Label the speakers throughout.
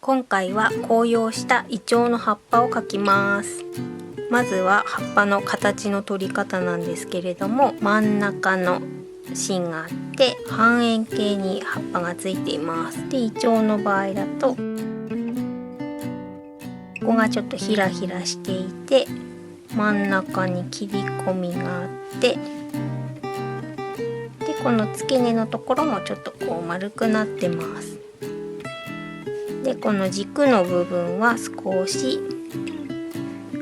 Speaker 1: 今回は紅葉したイチョウの葉っぱを描きます。まずは葉っぱの形の取り方なんですけれども、真ん中の芯があって半円形に葉っぱがついています。で、イチョウの場合だとここがちょっとヒラヒラしていて、真ん中に切り込みがあって、でこの付け根のところもちょっとこう丸くなってます。でこの軸の部分は少し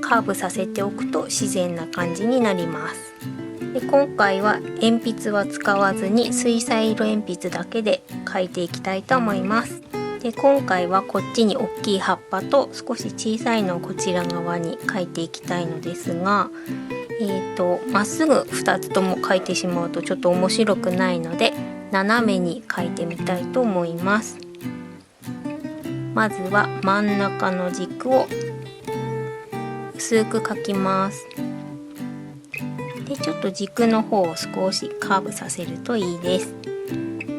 Speaker 1: カーブさせておくと自然な感じになります。で今回は鉛筆は使わずに水彩色鉛筆だけで描いていきたいと思います。で今回はこっちに大きい葉っぱと少し小さいのをこちら側に描いていきたいのですが、まっすぐ2つとも描いてしまうとちょっと面白くないので、斜めに描いてみたいと思います。まずは真ん中の軸を薄く描きます。でちょっと軸の方を少しカーブさせるといいです。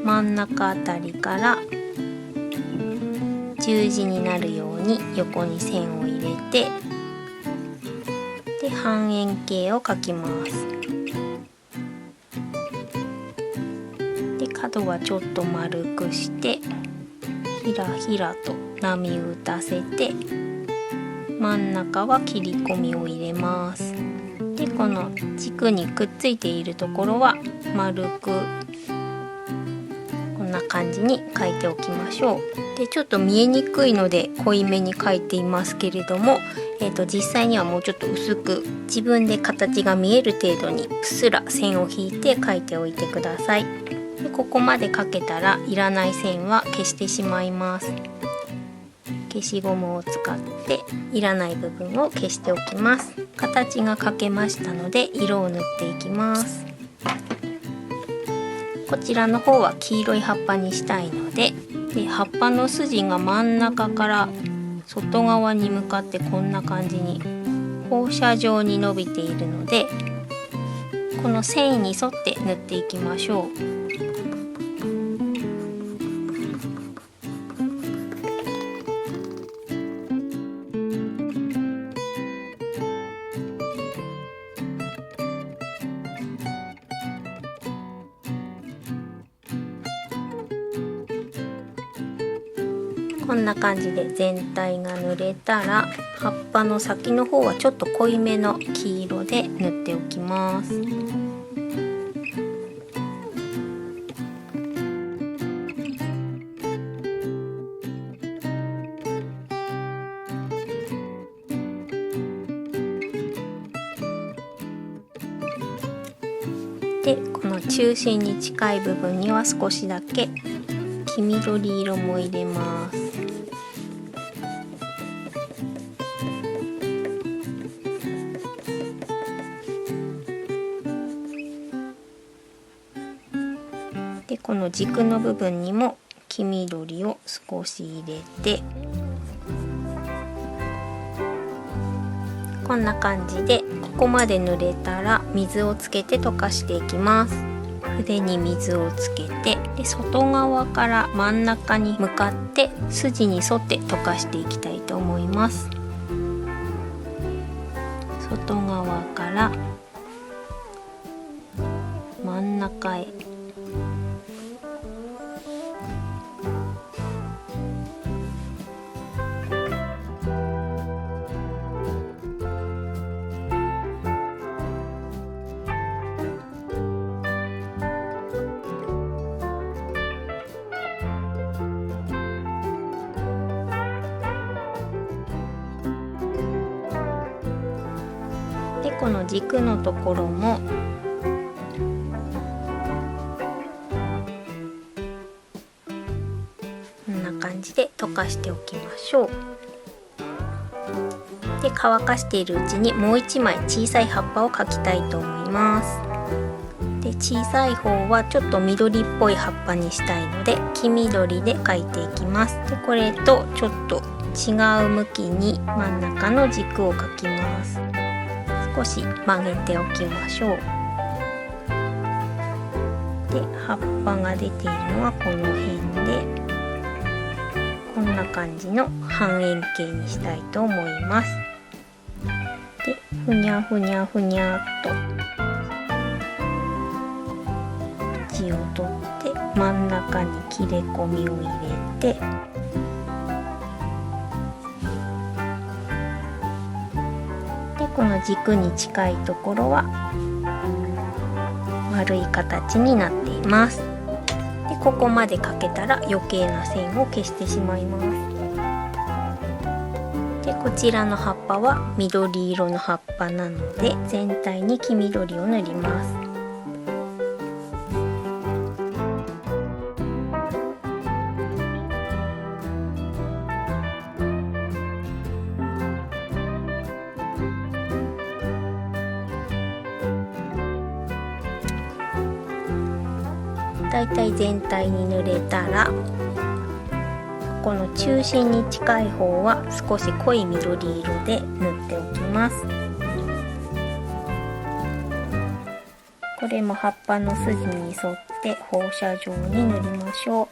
Speaker 1: 真ん中あたりから十字になるように横に線を入れて、で半円形を描きます。で角はちょっと丸くしてひらひらと波打たせて、真ん中は切り込みを入れます。でこの軸にくっついているところは丸くこんな感じに描いておきましょう。でちょっと見えにくいので濃いめに描いていますけれども、実際にはもうちょっと薄く自分で形が見える程度にうっすら線を引いて描いておいてください。でここまで描けたらいらない線は消してしまいます。消しゴムを使っていらない部分を消しておきます。形が描けましたので色を塗っていきます。こちらの方は黄色い葉っぱにしたいので、葉っぱの筋が真ん中から外側に向かってこんな感じに放射状に伸びているので、この線に沿って塗っていきましょう。こんな感じで全体が塗れたら、葉っぱの先の方はちょっと濃いめの黄色で塗っておきます。でこの中心に近い部分には少しだけ黄緑色も入れます。でこの軸の部分にも黄緑を少し入れて、こんな感じでここまで塗れたら水をつけて溶かしていきます。筆に水をつけて、で外側から真ん中に向かって筋に沿って溶かしていきたいと思います。外側から真ん中へ。でこの軸のところもこんな感じで溶かしておきましょう。で乾かしているうちにもう一枚小さい葉っぱを描きたいと思います。で小さい方はちょっと緑っぽい葉っぱにしたいので黄緑で描いていきます。でこれとちょっと違う向きに真ん中の軸を描きます。少し曲げておきましょう。で葉っぱが出ているのはこの辺で、こんな感じの半円形にしたいと思います。でふにゃふにゃふにゃっと縁を取って真ん中に切れ込みを入れて、でこの軸に近いところは丸い形になっています。でここまで描けたら余計な線を消してしまいます。でこちらの葉っぱは緑色の葉っぱなので全体に黄緑を塗ります。だいたい全体に塗れたら、この中心に近い方は少し濃い緑色で塗っておきます。これも葉っぱの筋に沿って放射状に塗りましょ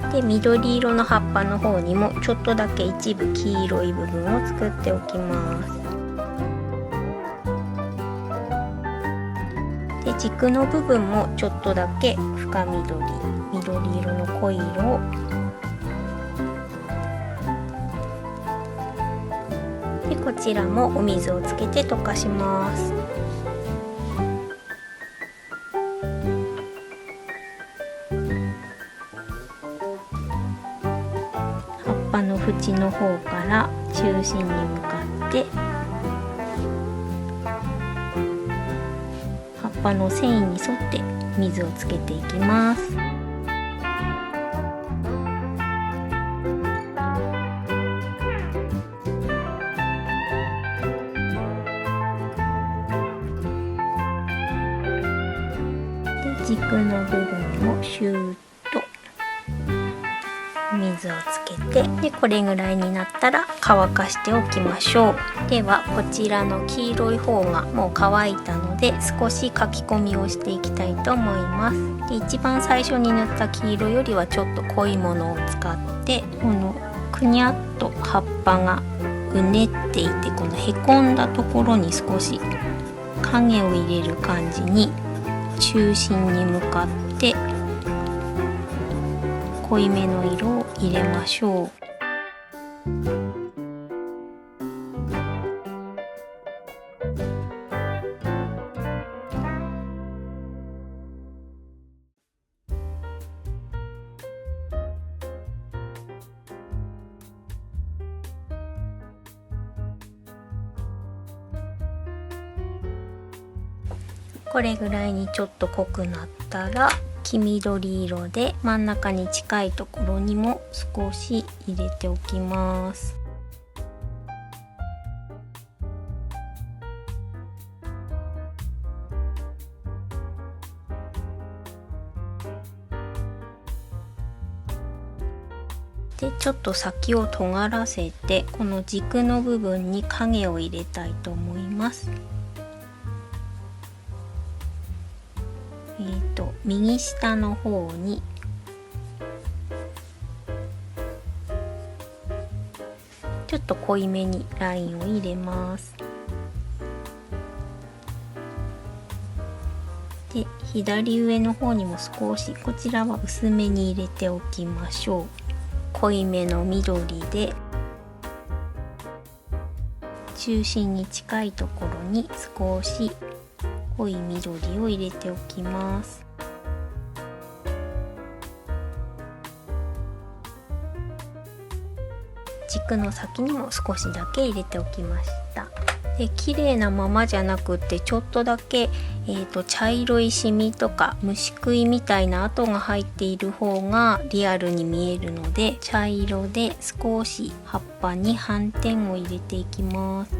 Speaker 1: う。で緑色の葉っぱの方にもちょっとだけ一部黄色い部分を作っておきます。で軸の部分もちょっとだけ深緑色の濃い色をでこちらもお水をつけて溶かします。葉っぱの縁の方から中心に向かって葉っぱの繊維に沿って水をつけていきます。で軸の部分をシューッと水をつけて、でこれぐらいになったら乾かしておきましょう。ではこちらの黄色い方がもう乾いたので少し書き込みをしていきたいと思います。で一番最初に塗った黄色よりはちょっと濃いものを使って、このくにゃっと葉っぱがうねっていて、このへこんだところに少し影を入れる感じに中心に向かって濃いめの色を入れましょう。これぐらいにちょっと濃くなったら黄緑色で真ん中に近いところにも少し入れておきます。でちょっと先を尖らせてこの軸の部分に影を入れたいと思います。右下の方にちょっと濃いめにラインを入れます。で左上の方にも少し、こちらは薄めに入れておきましょう。濃いめの緑で中心に近いところに少し濃い緑を入れておきます。軸の先にも少しだけ入れておきました。で綺麗なままじゃなくってちょっとだけ、茶色いシミとか虫食いみたいな跡が入っている方がリアルに見えるので、茶色で少し葉っぱに斑点を入れていきます。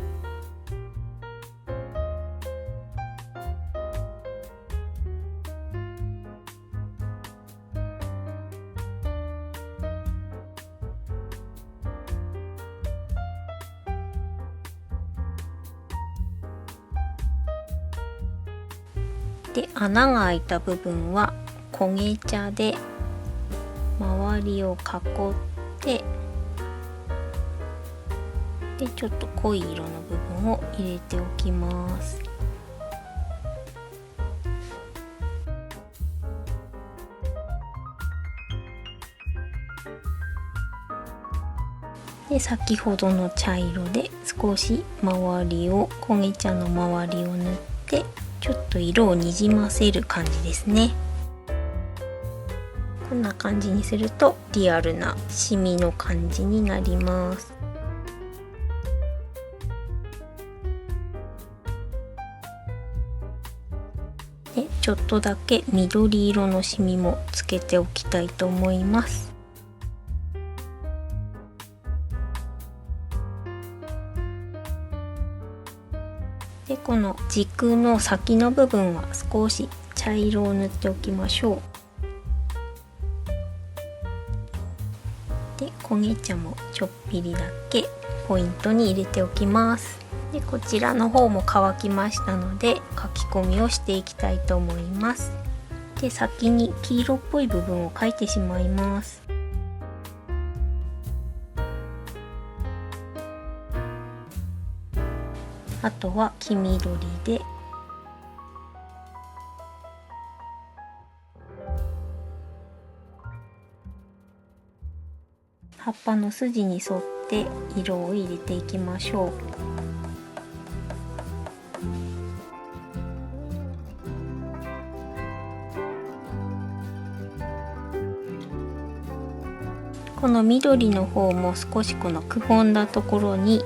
Speaker 1: で穴が開いた部分は焦げ茶で周りを囲ってでちょっと濃い色の部分を入れておきます。で先ほどの茶色で少し周りを焦げ茶の周りを塗ってちょっと色をにじませる感じですね。こんな感じにするとリアルなシミの感じになります。でちょっとだけ緑色のシミもつけておきたいと思います。でこの軸の先の部分は少し茶色を塗っておきましょう。で焦げ茶もちょっぴりだけポイントに入れておきます。でこちらの方も乾きましたので書き込みをしていきたいと思います。で先に黄色っぽい部分を描いてしまいます。あとは黄緑で葉っぱの筋に沿って色を入れていきましょう。この緑の方も少しこのくぼんだところに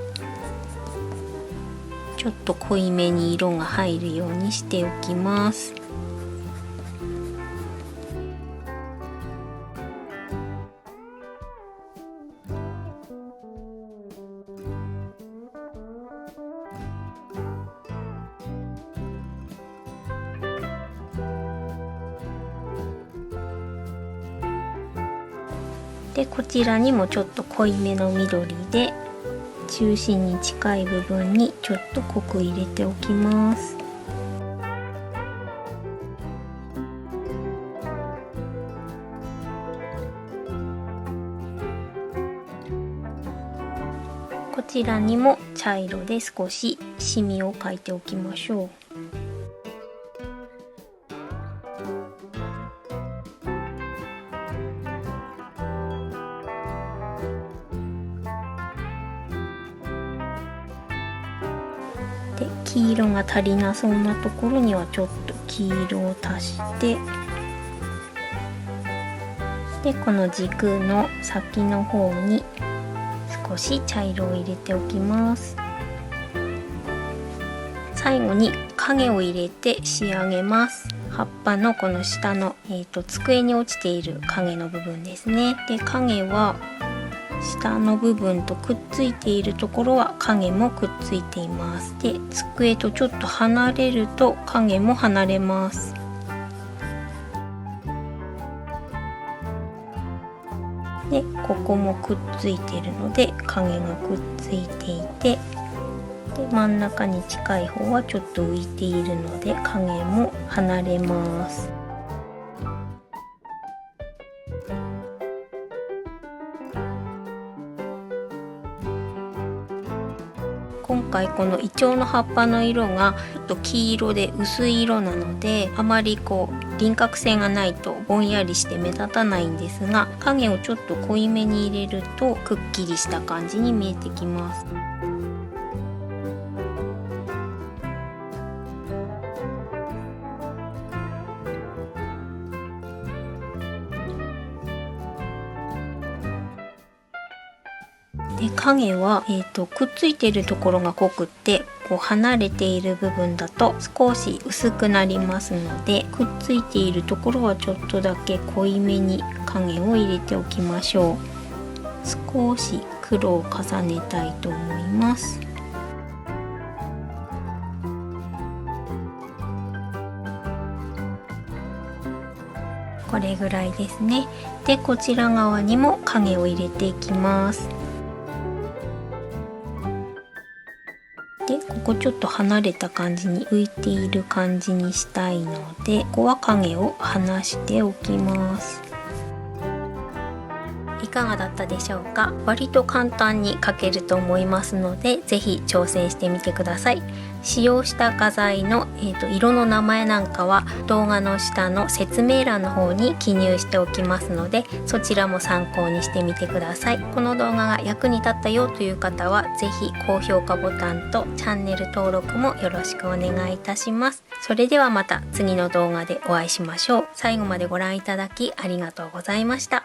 Speaker 1: ちょっと濃いめに色が入るようにしておきます。でこちらにもちょっと濃いめの緑で中心に近い部分にちょっと濃く入れておきます。こちらにも茶色で少しシミを描いておきましょう。で黄色が足りなそうなところにはちょっと黄色を足してでこの軸の先の方に少し茶色を入れておきます。最後に影を入れて仕上げます。葉っぱのこの下の、机に落ちている影の部分ですね。で影は下の部分とくっついているところは影もくっついています。で机とちょっと離れると影も離れます。でここもくっついているので影がくっついていてで真ん中に近い方はちょっと浮いているので影も離れます。今回このイチョウの葉っぱの色がちょっと黄色で薄い色なのであまり輪郭線がないとぼんやりして目立たないんですが影をちょっと濃いめに入れるとくっきりした感じに見えてきます。で影は、くっついているところが濃くって離れている部分だと少し薄くなりますのでくっついているところはちょっとだけ濃いめに影を入れておきましょう。少し黒を重ねたいと思います。これぐらいですね。でこちら側にも影を入れていきます。でここちょっと離れた感じに浮いている感じにしたいので、ここは影を離しておきます。いかがだったでしょうか。割と簡単に描けると思いますので、ぜひ挑戦してみてください。使用した画材の、色の名前なんかは動画の下の説明欄の方に記入しておきますので、そちらも参考にしてみてください。この動画が役に立ったよという方は、ぜひ高評価ボタンとチャンネル登録もよろしくお願いいたします。それではまた次の動画でお会いしましょう。最後までご覧いただきありがとうございました。